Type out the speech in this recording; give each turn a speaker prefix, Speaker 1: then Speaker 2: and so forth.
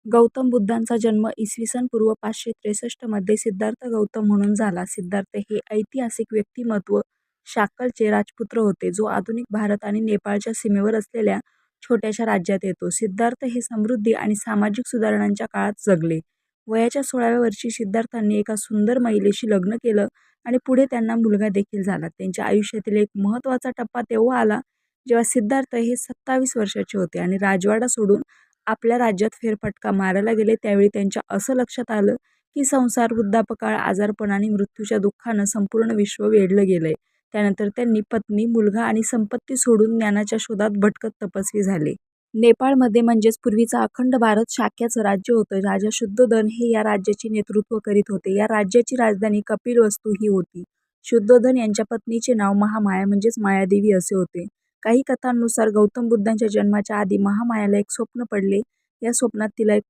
Speaker 1: गौतम बुद्धांचा जन्म इसवी सन पूर्व 563 मध्ये सिद्धार्थ गौतम म्हणून झाला. सिद्धार्थ हे ऐतिहासिक व्यक्तिमत्व शाकलचे राजपुत्र होते, जो आधुनिक भारत आणि नेपाळच्या सीमेवर असलेल्या छोट्याशा राज्यात येतो. सिद्धार्थ हे समृद्धी आणि सामाजिक सुधारणांच्या काळात जगले. वयाच्या 16व्या वर्षी सिद्धार्थांनी एका सुंदर महिलेशी लग्न केलं आणि पुढे त्यांना मुलगा देखील झाला. त्यांच्या आयुष्यातील एक महत्त्वाचा टप्पा तेव्हा आला जेव्हा सिद्धार्थ हे 27 वर्षाचे होते आणि राजवाडा सोडून आपल्या राज्यात फेरफटका मारायला गेले. त्यावेळी त्यांच्या असं लक्षात आलं की संसार, वृद्धापकाळ, आजारपण आणि मृत्यूच्या दुःखानं संपूर्ण विश्व वेढलं गेलंय. त्यानंतर त्यांनी पत्नी, मुलगा आणि संपत्ती सोडून ज्ञानाच्या शोधात भटकत तपस्वी झाले. नेपाळमध्ये म्हणजेच पूर्वीचा अखंड भारत शाक्याचं राज्य होतं. राजा शुद्धोधन हे या राज्याचे नेतृत्व करीत होते. या राज्याची राजधानी कपिलवस्तू ही होती. शुद्धोधन यांच्या पत्नीचे नाव महामाया म्हणजेच मायादेवी असे होते. काही कथांनुसार गौतम बुद्धांच्या जन्माच्या आधी महामायाला एक स्वप्न पडले. या स्वप्नात तिला एक